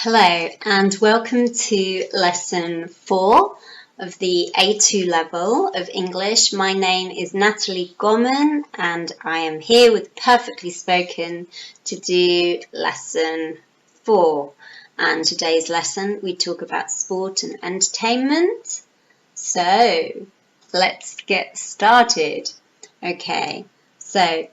Hello and welcome to lesson 4 of the A2 level of English. My name is Natalie Gorman and I am here with Perfectly Spoken to do lesson 4. And today's lesson we talk about sport and entertainment. So let's get started. Okay, so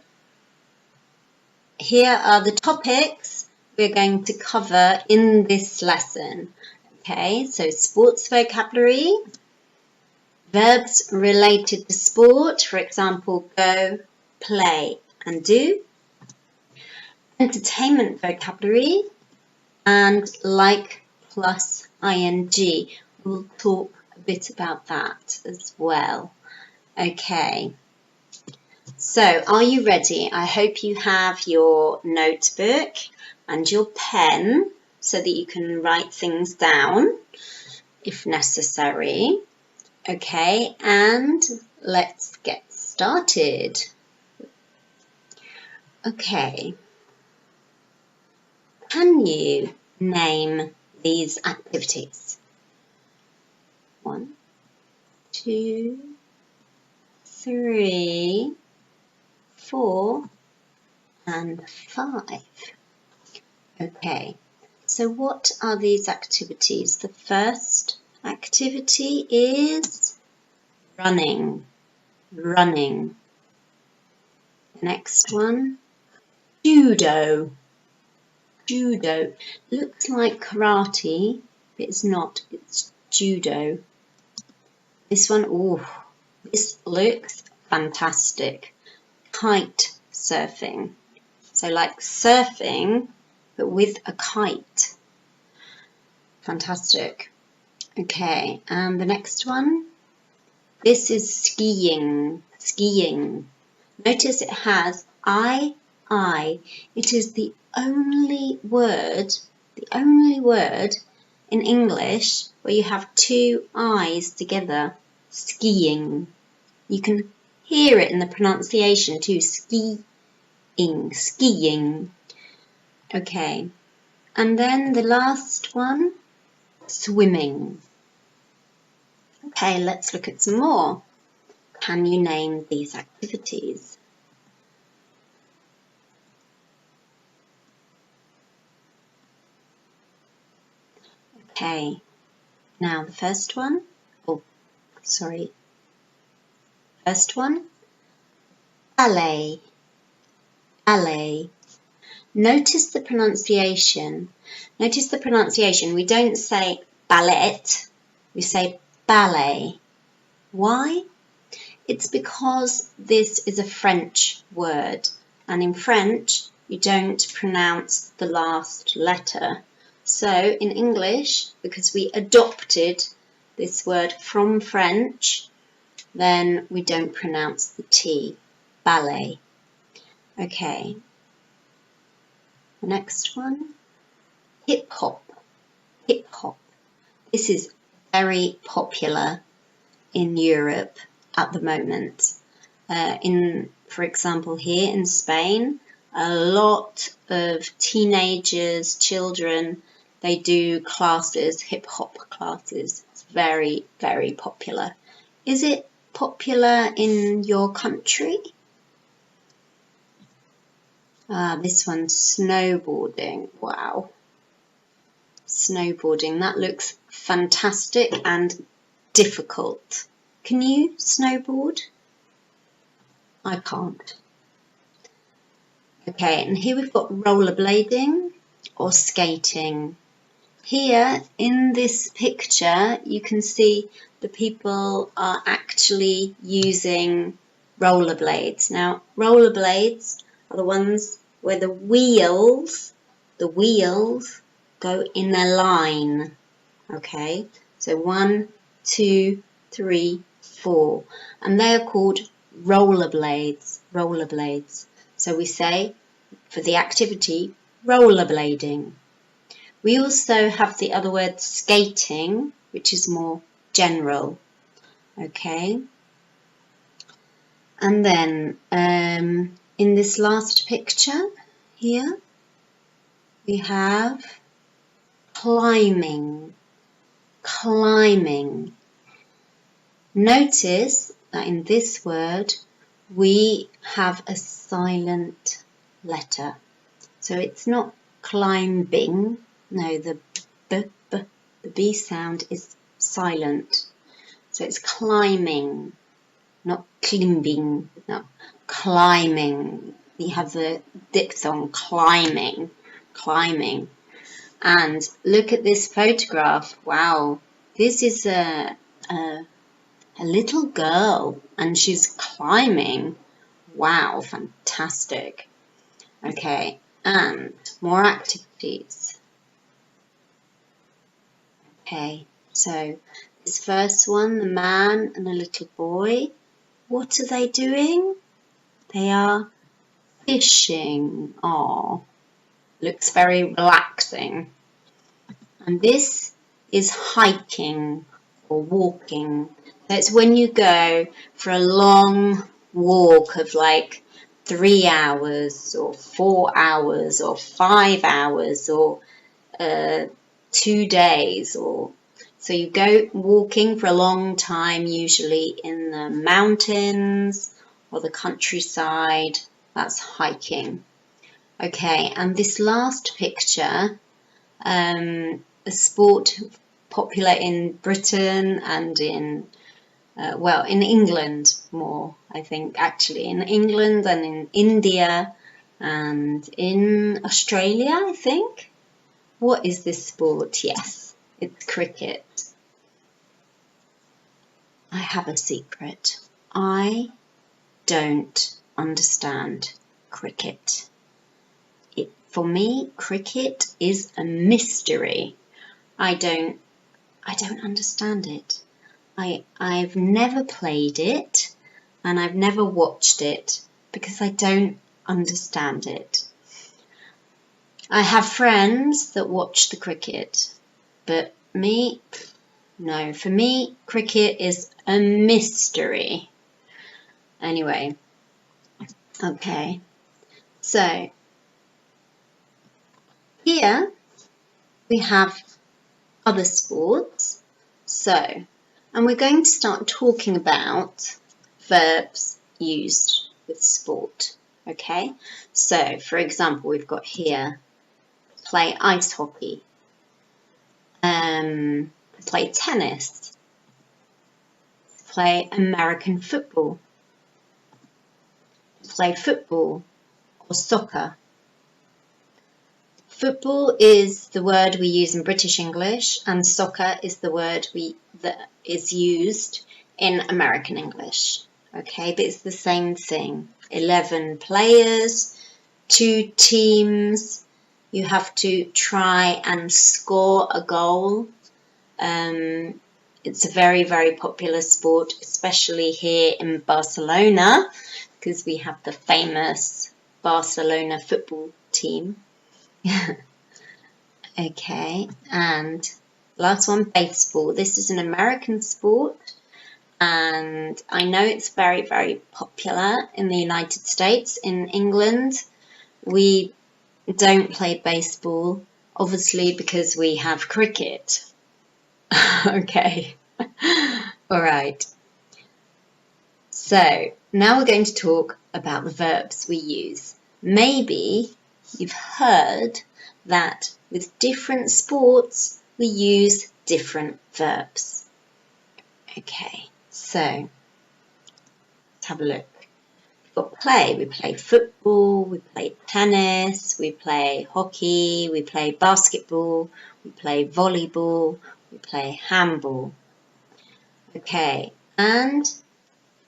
here are the topics we're going to cover in this lesson. Okay, so sports vocabulary, verbs related to sport, for example, go, play and do, entertainment vocabulary, and like plus ing. We'll talk a bit about that as well. Okay. So, are you ready? I hope you have your notebook and your pen so that you can write things down if necessary. Okay, and let's get started. Okay, can you name these activities? 1, 2, 3, 4 and 5. Okay, so what are these activities? The first activity is running. The next one, judo. Looks like karate, but it's not, it's judo. This one, this looks fantastic. Kite surfing. So like surfing, but with a kite. Fantastic. Okay, and the next one. This is skiing. Notice it has I. It is the only word in English where you have two I's together. Skiing. You can hear it in the pronunciation too. Skiing. Okay, and then the last one, swimming. Okay, let's look at some more. Can you name these activities? Okay, now the first one, ballet. Notice the pronunciation. We don't say ballet, we say ballet. Why? It's because this is a French word, and in French you don't pronounce the last letter. So in English, because we adopted this word from French, then we don't pronounce the T, ballet. Okay. The next one, hip hop. This is very popular in Europe at the moment. For example, here in Spain, a lot of teenagers, children, they do classes, hip hop classes. It's very, very popular. Is it popular in your country? This one's snowboarding. Wow. Snowboarding. That looks fantastic and difficult. Can you snowboard? I can't. Okay, and here we've got rollerblading or skating. Here in this picture, you can see the people are actually using rollerblades. Now, rollerblades are the ones where the wheels go in a line. Okay, so 1, 2, 3, 4, and they are called rollerblades. So we say for the activity rollerblading. We also have the other word skating, which is more general. Okay, and then in this last picture here we have climbing, climbing. Notice that in this word we have a silent letter. So it's not climbing. No, the B sound is silent. So it's climbing, not climbing, no, climbing. We have the diphthong, climbing, climbing. And look at this photograph. Wow, this is a little girl and she's climbing. Wow, fantastic. Okay, and more activities. Okay, so this first one, the man and a little boy, what are they doing? They are fishing. Oh, looks very relaxing. And this is hiking or walking. So it's when you go for a long walk of like 3 hours or 4 hours or 5 hours or 2 days, or so you go walking for a long time, usually in the mountains or the countryside. That's hiking. Okay, and this last picture, a sport popular in Britain and in in England more, I think, actually. In England and in India and in Australia, I think. What is this sport? Yes, it's cricket. I have a secret. I don't understand cricket. For me, cricket is a mystery. I don't understand it. I've never played it and I've never watched it because I don't understand it. I have friends that watch the cricket, but me, no. For me, cricket is a mystery. Anyway, okay. So, here we have other sports. So, and we're going to start talking about verbs used with sport, okay? So, for example, we've got here, play ice hockey, play tennis, play American football, play football or soccer. Football is the word we use in British English, and soccer is the word that is used in American English. Okay, but it's the same thing. 11 players, 2 teams. You have to try and score a goal. It's a very, very popular sport, especially here in Barcelona, because we have the famous Barcelona football team. Okay, and last one, baseball. This is an American sport, and I know it's very, very popular in the United States. In England, we don't play baseball, obviously, because we have cricket. Okay, all right. So now we're going to talk about the verbs we use. Maybe you've heard that with different sports we use different verbs. Okay, so let's have a look. We've got play. We play football, we play tennis, we play hockey, we play basketball, we play volleyball, we play handball. Okay, and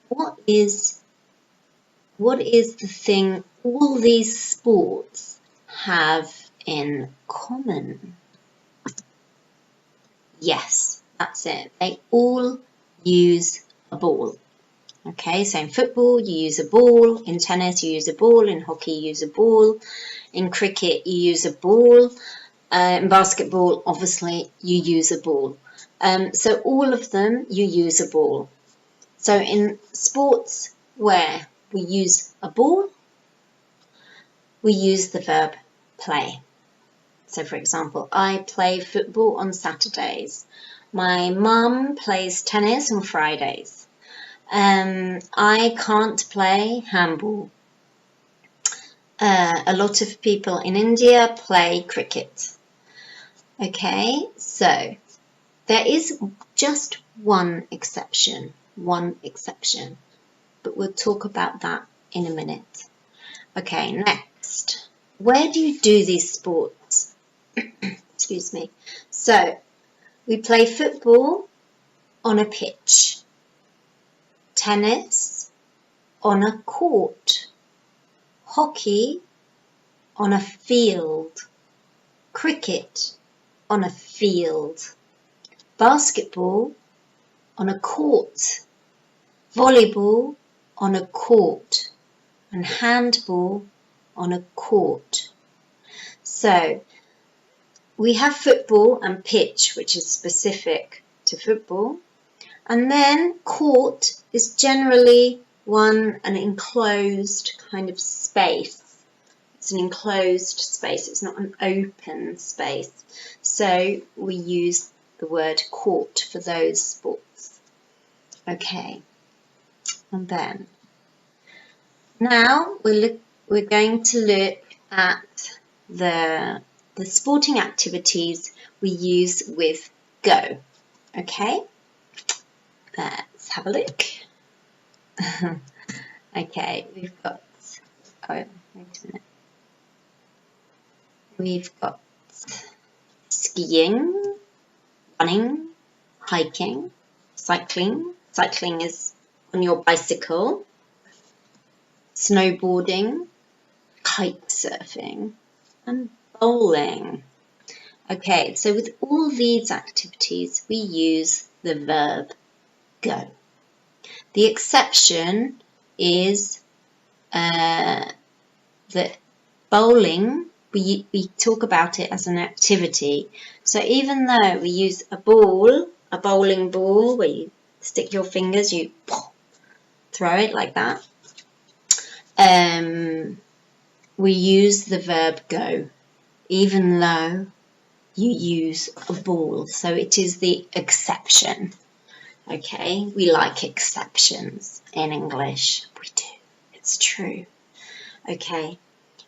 what is the thing all these sports have in common? Yes, that's it. They all use a ball. Okay, so in football you use a ball, in tennis you use a ball, in hockey you use a ball, in cricket you use a ball, in basketball obviously you use a ball. So all of them you use a ball. So in sports where we use a ball, we use the verb play. So for example, I play football on Saturdays. My mum plays tennis on Fridays. I can't play handball. A lot of people in India play cricket. Okay, so there is just one exception, but we'll talk about that in a minute. Okay, next. Where do you do these sports? Excuse me. So, we play football on a pitch, tennis on a court, hockey on a field, cricket on a field, basketball on a court, volleyball on a court, and handball on a court. So we have football and pitch, which is specific to football, and then court is generally an enclosed kind of space. It's an enclosed space, it's not an open space. So we use the word court for those sports. Okay, and then now we're going to look at the sporting activities we use with go. Okay, let's have a look. Okay, we've got, wait a minute. We've got skiing, running, hiking, cycling. Cycling is on your bicycle. Snowboarding, kite surfing, and bowling. Okay, so with all these activities, we use the verb go. The exception is that bowling, we talk about it as an activity. So even though we use a bowling ball, where you stick your fingers, you throw it like that, we use the verb go, even though you use a ball. So it is the exception. Okay, we like exceptions in English. We do. It's true. Okay,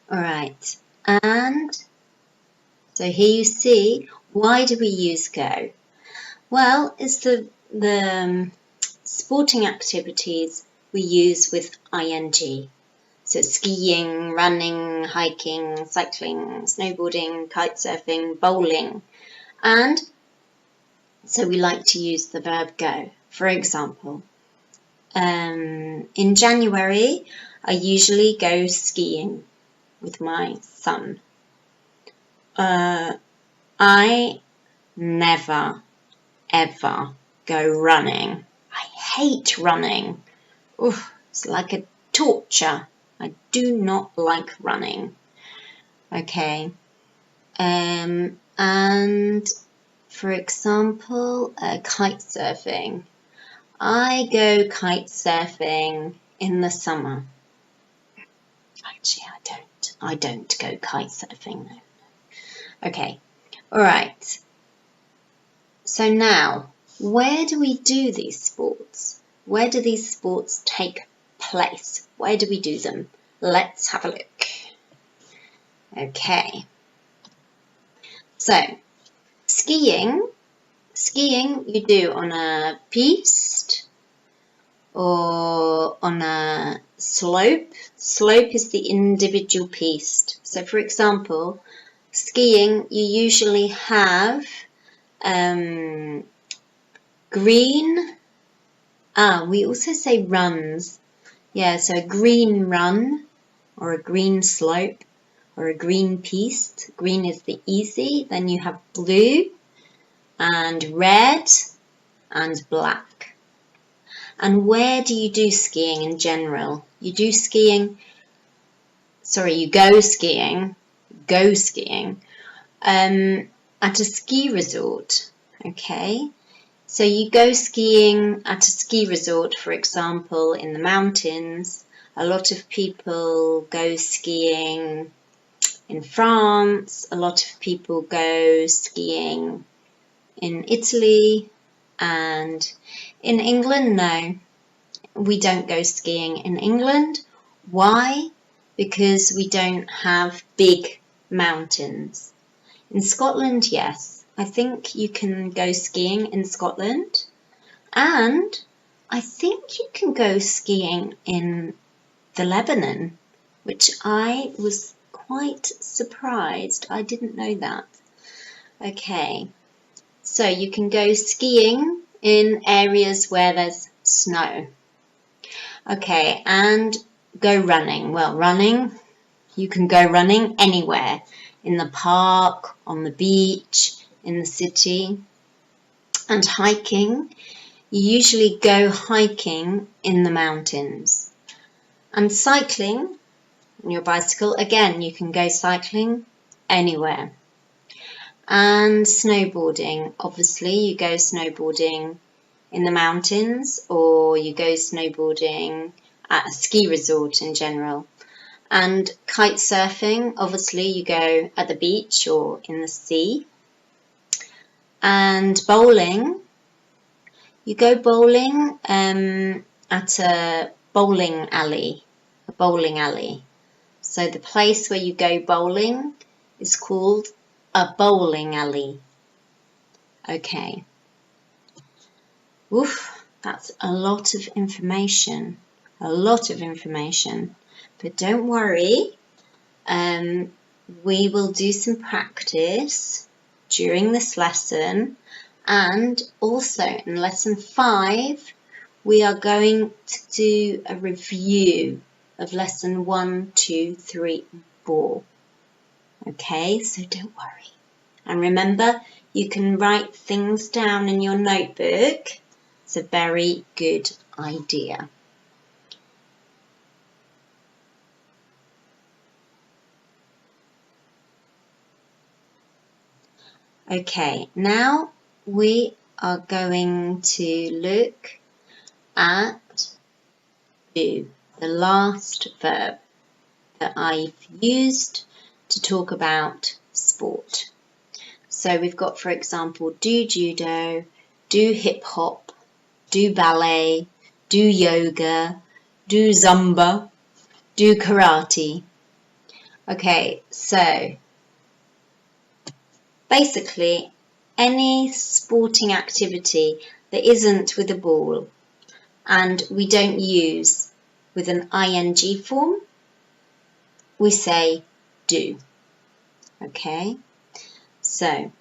all right. And so here you see, why do we use go? Well, it's the sporting activities we use with ing. So skiing, running, hiking, cycling, snowboarding, kite surfing, bowling. And so we like to use the verb go. For example, in January, I usually go skiing with my son. I never, ever go running. I hate running. Oof, it's like a torture. I do not like running. Okay. And for example, kite surfing. I go kite surfing in the summer. Actually, I don't go kite surfing. No. Okay. All right. So now, where do we do these sports? Where do these sports take place? Where do we do them? Let's have a look. Okay. So, skiing you do on a piste or on a slope. Slope is the individual piste. So for example, skiing you usually have green, we also say runs. Yeah, so a green run or a green slope or a green piste. Green is the easy. Then you have blue and red and black. And where do you do skiing in general? You go skiing at a ski resort, okay? So you go skiing at a ski resort, for example, in the mountains. A lot of people go skiing in France. A lot of people go skiing in Italy, and in England, no, we don't go skiing in England. Why? Because we don't have big mountains. In Scotland, yes, I think you can go skiing in Scotland, and I think you can go skiing in the Lebanon, which I was quite surprised. I didn't know that. Okay, so you can go skiing in areas where there's snow. Okay, and go running. Well, running, you can go running anywhere, in the park, on the beach, in the city. And hiking, you usually go hiking in the mountains. And cycling on your bicycle, again, you can go cycling anywhere. And snowboarding, obviously, you go snowboarding in the mountains, or you go snowboarding at a ski resort in general. And kite surfing, obviously, you go at the beach or in the sea. And bowling, you go bowling at a bowling alley. So the place where you go bowling is called a bowling alley. Okay. Oof, that's a lot of information. But don't worry, we will do some practice during this lesson, and also in lesson 5 we are going to do a review of lesson 1, 2, 3 and 4. Okay, so don't worry. And remember, you can write things down in your notebook. It's a very good idea. Okay, now we are going to look at do, the last verb that I've used to talk about sport. So we've got, for example, do judo, do hip hop, do ballet, do yoga, do Zumba, do karate. Okay, so basically any sporting activity that isn't with a ball and we don't use with an ing form, we say do. Okay, so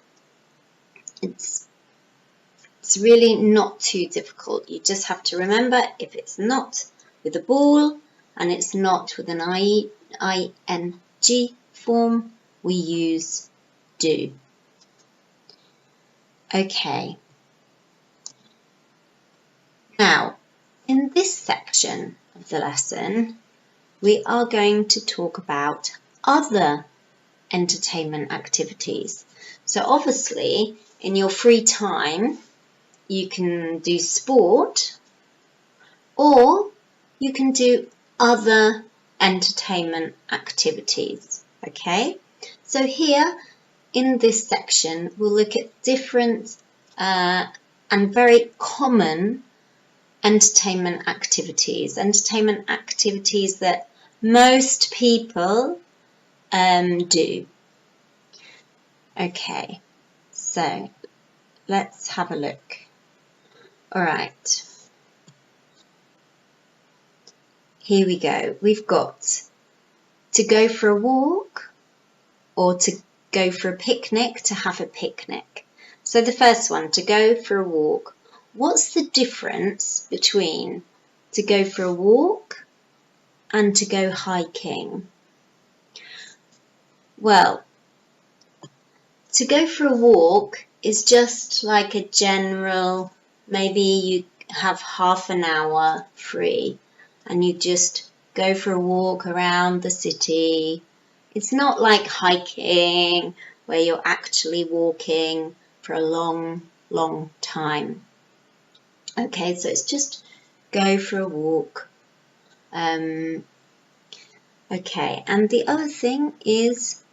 it's really not too difficult. You just have to remember, if it's not with a ball and it's not with an ing form, we use do. Okay. Now, in this section of the lesson, we are going to talk about other entertainment activities. So obviously, in your free time, you can do sport, or you can do other entertainment activities. Okay, so here in this section, we'll look at different and very common entertainment activities that most people do. Okay, so let's have a look. All right, here we go. We've got to go for a walk, or to go for a picnic, to have a picnic. So the first one, to go for a walk. What's the difference between to go for a walk and to go hiking? Well, to go for a walk is just like a general, maybe you have half an hour free and you just go for a walk around the city. It's not like hiking where you're actually walking for a long, long time. Okay, so it's just go for a walk. Okay, and the other thing is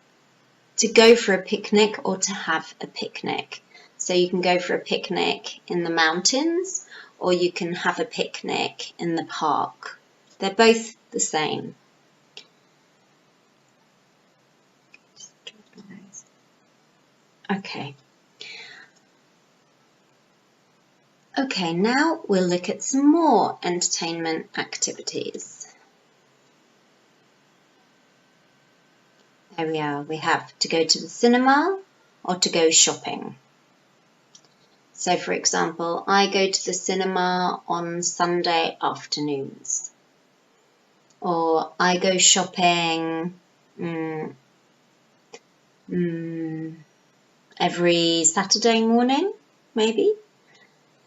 to go for a picnic or to have a picnic. So you can go for a picnic in the mountains or you can have a picnic in the park. They're both the same. Okay. Okay, now we'll look at some more entertainment activities. There we are. We have to go to the cinema or to go shopping. So, for example, I go to the cinema on Sunday afternoons. Or I go shopping every Saturday morning, maybe.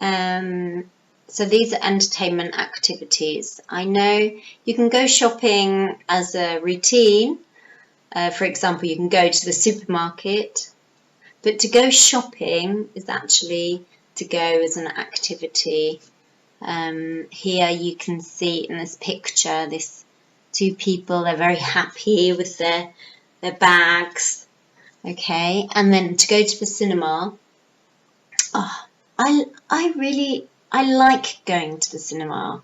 So these are entertainment activities. I know you can go shopping as a routine. For example, you can go to the supermarket, but to go shopping is actually to go as an activity. Here you can see in this picture, this two people, they're very happy with their bags. Okay, and then to go to the cinema. Oh, I like going to the cinema.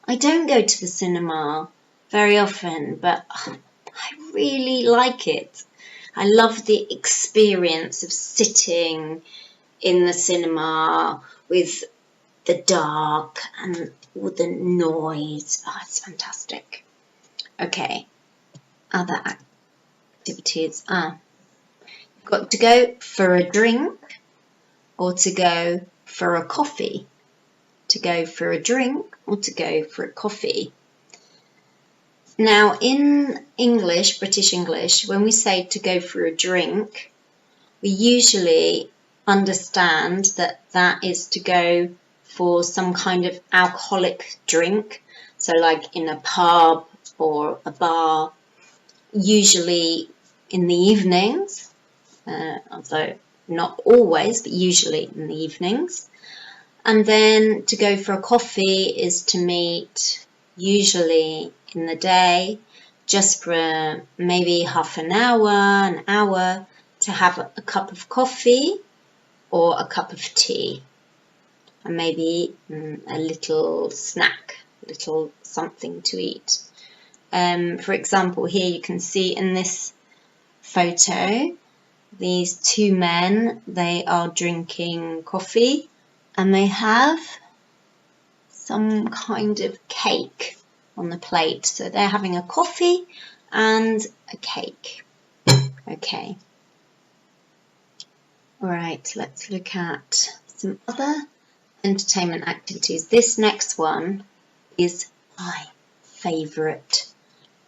I don't go to the cinema very often, but I really like it. I love the experience of sitting in the cinema with the dark and all the noise. Oh, it's fantastic. Okay, other activities. You've got to go for a drink or to go for a coffee. To go for a drink or to go for a coffee. Now in English, British English, when we say to go for a drink, we usually understand that that is to go for some kind of alcoholic drink. So like in a pub or a bar, usually in the evenings, although not always, but usually in the evenings. And then to go for a coffee is to meet usually in the day, just for maybe half an hour, to have a cup of coffee or a cup of tea. And maybe a little snack, a little something to eat. For example, here you can see in this photo, these two men, they are drinking coffee and they have some kind of cake on the plate. So they're having a coffee and a cake. Okay. All right, let's look at some other entertainment activities. This next one is my favourite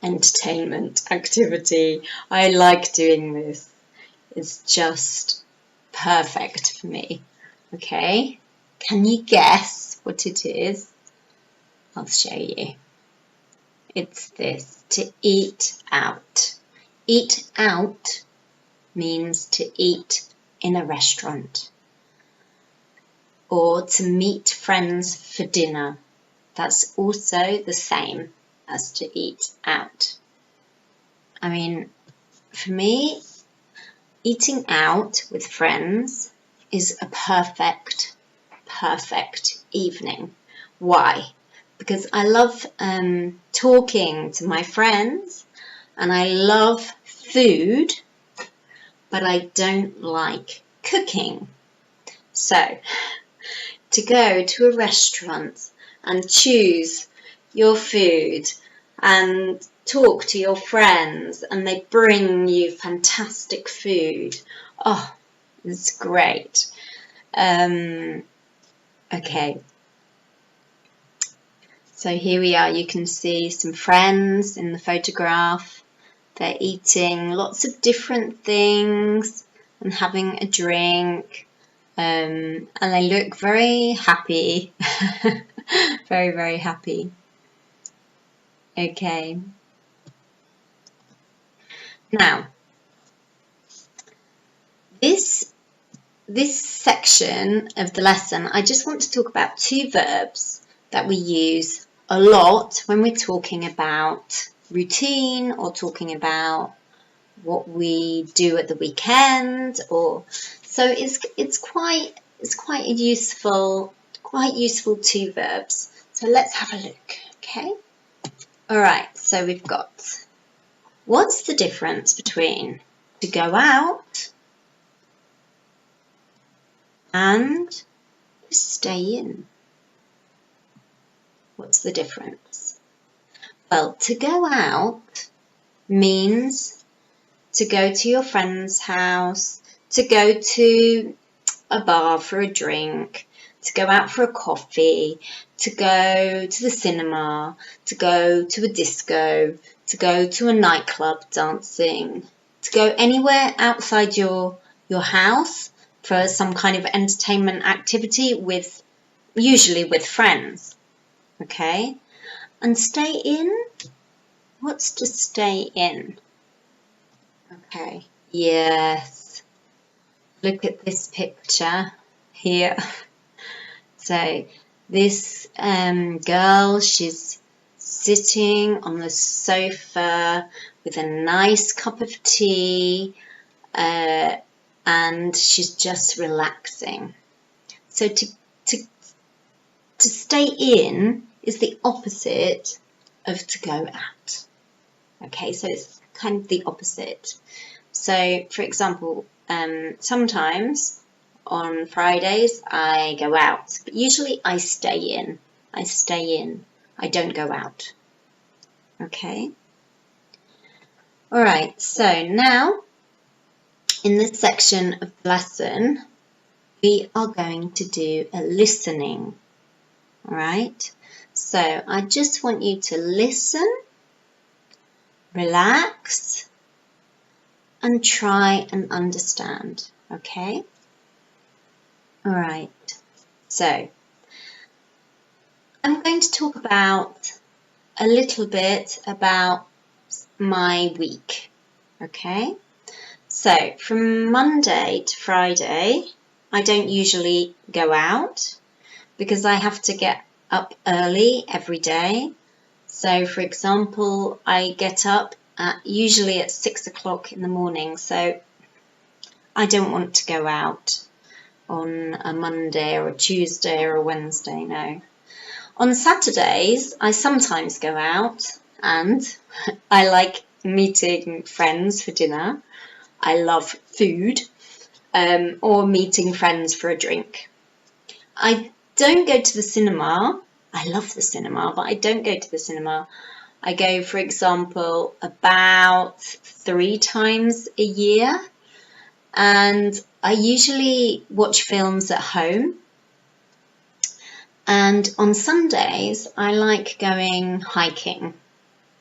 entertainment activity. I like doing this. It's just perfect for me. Okay, can you guess what it is? I'll show you. It's this, to eat out. Eat out means to eat in a restaurant or to meet friends for dinner. That's also the same as to eat out. I mean, for me, eating out with friends is a perfect evening. Why? Because I love talking to my friends and I love food, but I don't like cooking. So, to go to a restaurant and choose your food and talk to your friends and they bring you fantastic food. Oh, it's great. Okay. So here we are, you can see some friends in the photograph. They're eating lots of different things and having a drink. And they look very happy. Very, very happy. Okay. Now, this section of the lesson, I just want to talk about two verbs that we use a lot when we're talking about routine or talking about what we do at the weekend, or so it's quite a useful, two verbs. So let's have a look, okay? All right, so we've got, what's the difference between to go out and to stay in? What's the difference? Well, to go out means to go to your friend's house, to go to a bar for a drink, to go out for a coffee, to go to the cinema, to go to a disco, to go to a nightclub dancing, to go anywhere outside your house for some kind of entertainment activity with, usually with friends. Okay? And stay in? What's to stay in? Okay, yes. Look at this picture here. So this girl, she's sitting on the sofa with a nice cup of tea, and she's just relaxing. So to stay in is the opposite of to go out. Okay, so it's kind of the opposite. So, for example, sometimes on Fridays I go out, but usually I stay in. I don't go out. Okay? Alright, so now in this section of the lesson, we are going to do a listening. Alright? So I just want you to listen, relax, and try and understand. Okay? Alright. So I'm going to talk about a little bit about my week. Okay? So from Monday to Friday, I don't usually go out because I have to get up early every day. So for example, I get up usually at 6 o'clock in the morning, so I don't want to go out on a Monday or a Tuesday or a Wednesday, no. On Saturdays, I sometimes go out and I like meeting friends for dinner. I love food, or meeting friends for a drink. I don't go to the cinema. I love the cinema, but I don't go to the cinema. I go, for example, about 3 times a year, and I usually watch films at home. And on Sundays, I like going hiking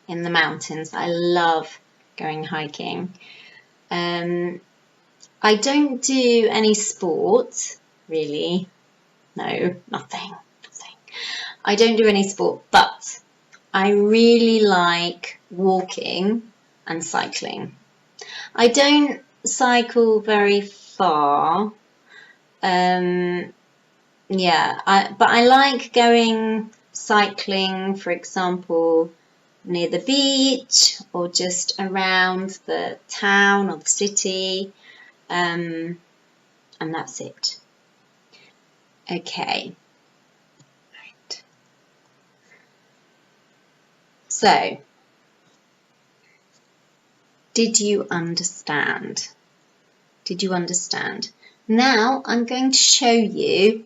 in the mountains. I love going hiking. I don't do any sport, really. No, nothing. I don't do any sport, but I really like walking and cycling. I don't cycle very far. But I like going cycling, for example, near the beach or just around the town or the city, and that's it. Okay. Right. So, did you understand? Did you understand? Now I'm going to show you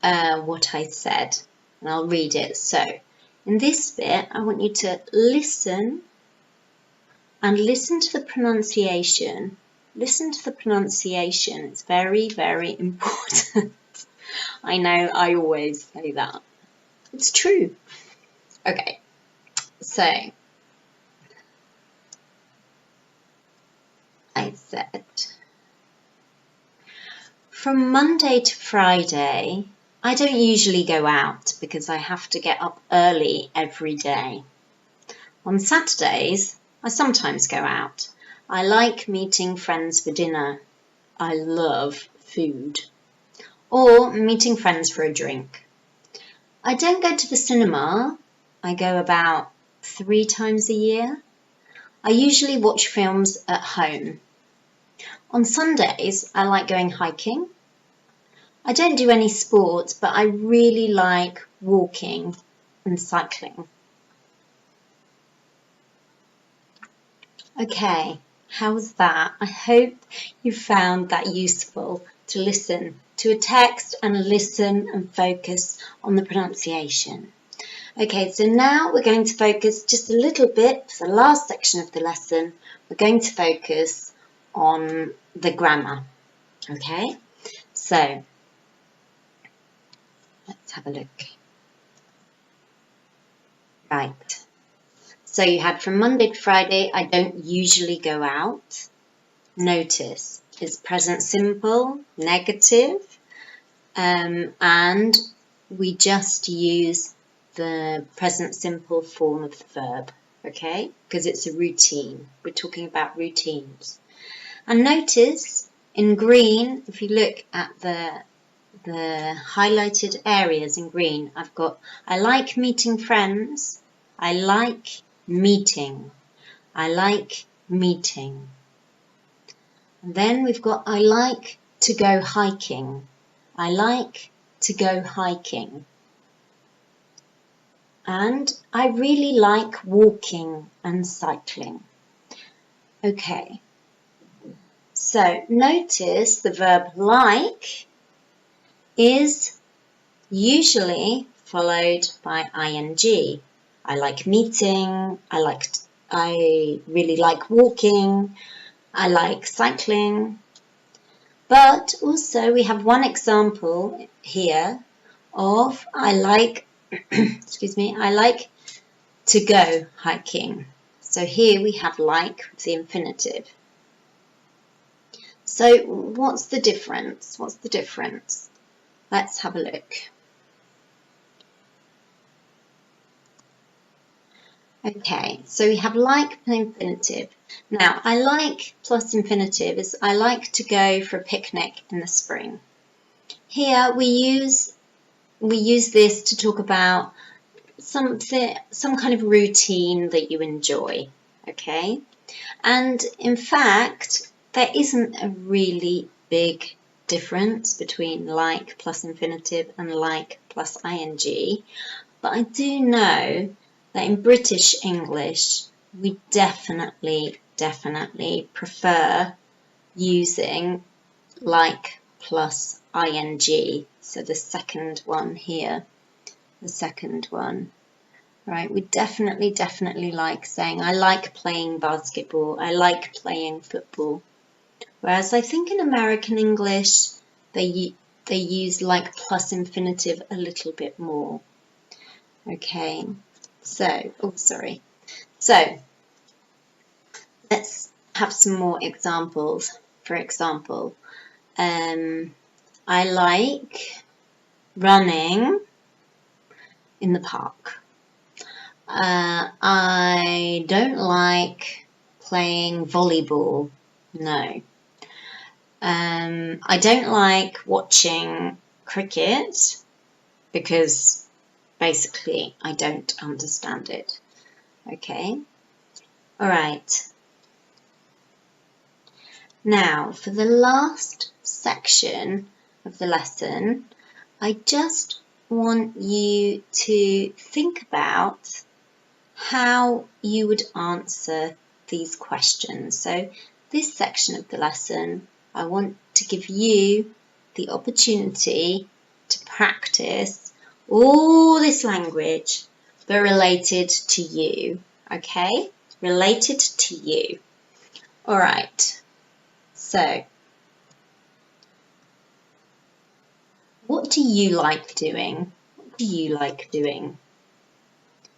what I said, and I'll read it. So, in this bit, I want you to listen and listen to the pronunciation. Listen to the pronunciation. It's very, very important. I know I always say that. It's true. Okay, so I said, from Monday to Friday, I don't usually go out because I have to get up early every day. On Saturdays, I sometimes go out. I like meeting friends for dinner. I love food. Or meeting friends for a drink. I don't go to the cinema. I go about 3 times a year. I usually watch films at home. On Sundays, I like going hiking. I don't do any sports, but I really like walking and cycling. Okay, how was that? I hope you found that useful to listen to a text and listen and focus on the pronunciation. Okay, so now we're going to focus just a little bit for the last section of the lesson. We're going to focus on the grammar. Okay, so let's have a look. Right. So you had from Monday to Friday, I don't usually go out. Notice it's present simple, negative, and we just use the present simple form of the verb, okay? Because it's a routine. We're talking about routines. And notice in green, if you look at the highlighted areas in green, I've got I like meeting friends, I like meeting, I like meeting. And then we've got I like to go hiking, I like to go hiking. And I really like walking and cycling. Okay, so notice the verb like is usually followed by ing. I like meeting, I really like walking, I like cycling. But also we have one example here of I like, excuse me, I like to go hiking. So here we have like with the infinitive. So what's the difference? What's the difference? Let's have a look. Okay, so we have like plus infinitive. Now, I like plus infinitive is I like to go for a picnic in the spring. Here we use this to talk about some kind of routine that you enjoy, okay? And in fact, there isn't a really big difference between like plus infinitive and like plus ing, but I do know that in British English, we definitely prefer using like plus ing. So the second one here, the second one, right? We definitely like saying, I like playing basketball, I like playing football. Whereas I think in American English, they use like plus infinitive a little bit more. Okay, so, So, let's have some more examples. For example, I like running in the park. I don't like playing volleyball. No. I don't like watching cricket because basically I don't understand it. Okay. All right. Now, for the last section of the lesson, I just want you to think about how you would answer these questions. So this section of the lesson, I want to give you the opportunity to practice all this language, but related to you, okay? Related to you. All right. So, what do you like doing? What do you like doing?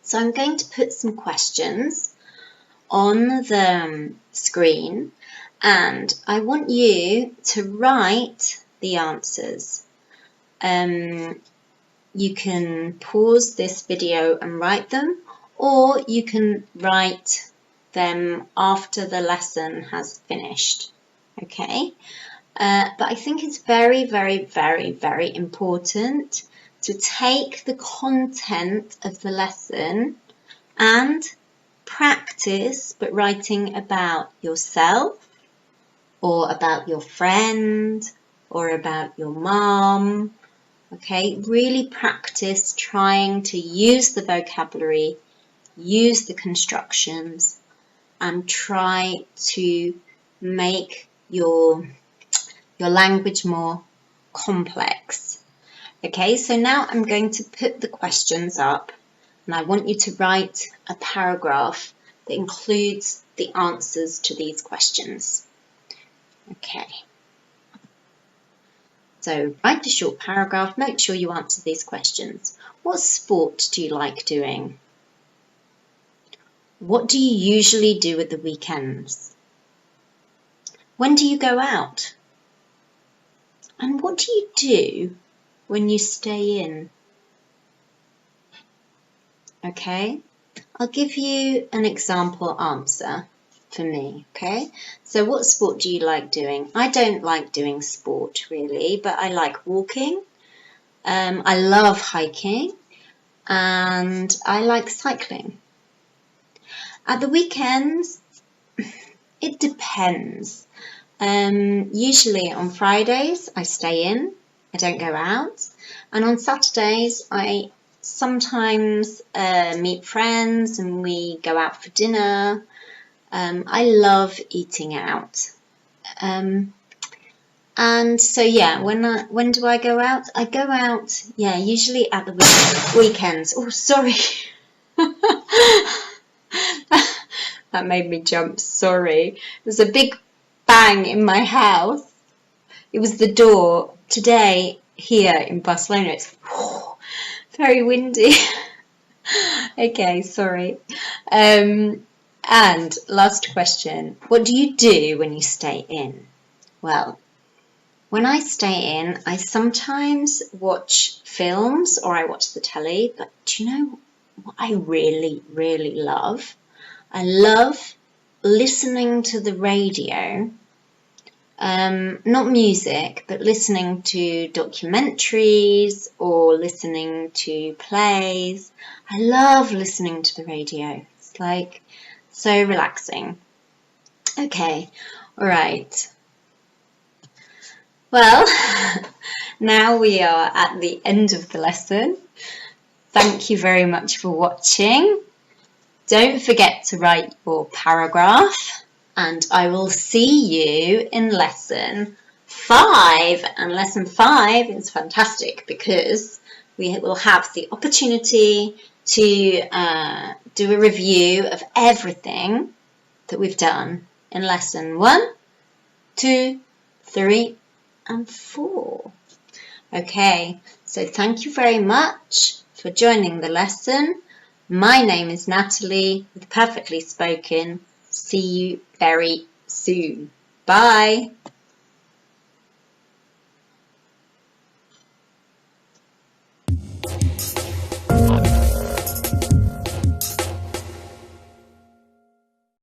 So I'm going to put some questions on the screen and I want you to write the answers. You can pause this video and write them, or you can write them after the lesson has finished. Okay, but I think it's very important to take the content of the lesson and practice, but writing about yourself or about your friend or about your mom. Okay, really practice trying to use the vocabulary, use the constructions, and try to make your language more complex. Okay, so now I'm going to put the questions up, and I want you to write a paragraph that includes the answers to these questions. Okay. So write a short paragraph, make sure you answer these questions. What sport do you like doing? What do you usually do at the weekends? When do you go out? And what do you do when you stay in? Okay, I'll give you an example answer for me, okay? So what sport do you like doing? I don't like doing sport really, but I like walking. I love hiking and I like cycling. At the weekends, it depends. Usually on Fridays I stay in, I don't go out, and on Saturdays I sometimes meet friends and we go out for dinner. I love eating out. And so yeah, when do I go out? I go out, yeah, usually at the weekends. Oh, sorry. That made me jump, sorry. There's a big bang in my house. It was the door. Today, here in Barcelona, it's very windy. Okay, sorry. And last question. What do you do when you stay in? Well, when I stay in, I sometimes watch films or I watch the telly, but do you know what I really, really love? I love listening to the radio, not music, but listening to documentaries or listening to plays. I love listening to the radio. It's like so relaxing. Okay, all right. Well, now we are at the end of the lesson. Thank you very much for watching. Don't forget to write your paragraph, and I will see you in lesson 5. And lesson 5 is fantastic because we will have the opportunity to do a review of everything that we've done in lesson 1, 2, 3, and 4. Okay, so thank you very much for joining the lesson. My name is Natalie with Perfectly Spoken. See you very soon. Bye.